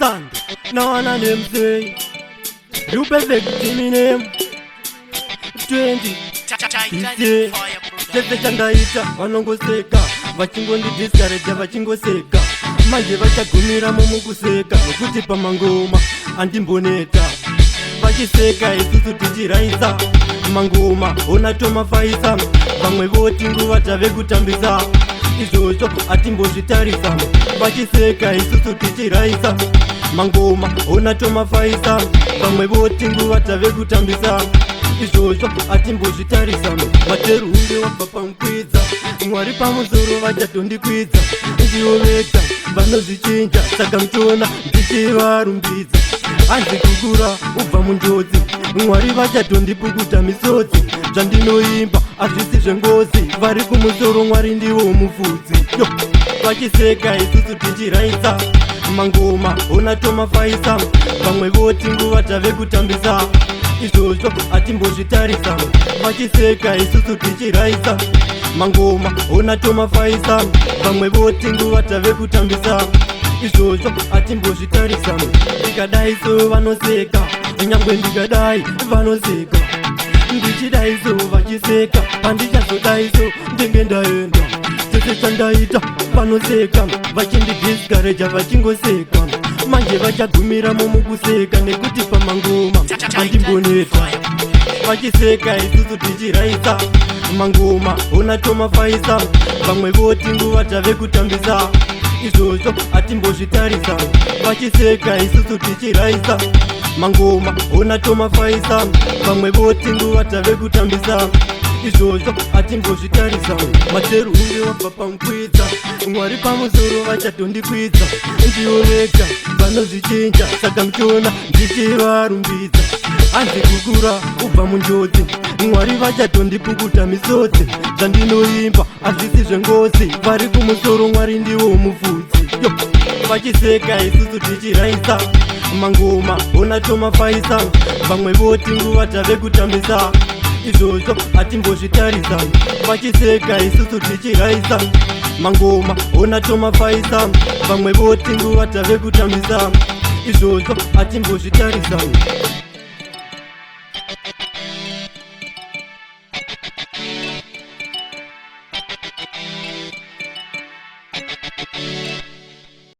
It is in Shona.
Sunday, no one of them say you perfect me name 20 ise chete chandaita vanongoseka vachingondidiscourage vachingoseka manje vachagumira mumuseka nokuti pamangoma andimboneta vachiseka isusu tichiraisa mangoma ona tomafaisa vamwe voti nguva tave kutambisa izvozvo atimbozvitarisa vachiseka isusu tichiraisa mangoma ona tomafaisa vamwe voti nguva tave kutambisa izvozvo atimbozvitarisa vaterunge wabva pamukwidza mwari pamusoro vachatondikvidza ndivo vega vanozvichinja saka mutona ndichivarumbidza hanzi kukura ubva munjodzi mwari vachatondipukuta misodzi zvandinoimba hazvisi zvengozi vari kumusoro mwari ndivo mufudzi vachiseka isusu tichiraisa mangoma ona tomafaisa vamwe voti nguva tave kutambisa izvozvo atimbozvitarisa vachiseka isusu tichiraisa mangoma ona tomafaisa vamwe voti nguva tave kutambisa izvozvo atimbozvitarisa ndikadai so vanoseka nyangwe ndikadai vanoseka ndichidai so vachiseka handichazodai so ndenge ndaenda chese chandaita vanoseka vachindidiscourage vachingoseka manje vachagumira mumuseka nekuti pamangoma andimboneta vachiseka isusu tichiraisa mangoma ona tomafaisa vamwe voti nguva tave kutambisa izvozvo atimbozvitarisa vachiseka isusu tichiraisa mangoma ona tomafaisa vamwe voti nguva tave kutambisa izvozvo atimbozvitarisa materunge wabva pamukwidza mwari pamusoro vachatondikwidza ndivo vega vanozvichinja saka mutona ndichivarumbidza hanzi kukura ubva munjodzi mwari vachatondipukuta misodzi zvandinoimba hazvisi zvengozi vari kumusoro mwari ndivo mufudzi vachiseka isusu tichiraisa mangoma ona tomafaisa vamwe voti nguva tave kutambisa izvozvo atimbozvitarisa vachiseka isusu tichiraisa mangoma ona tomafaisa vamwe voti nguva tave kutambisa izvozvo atimbozvitarisa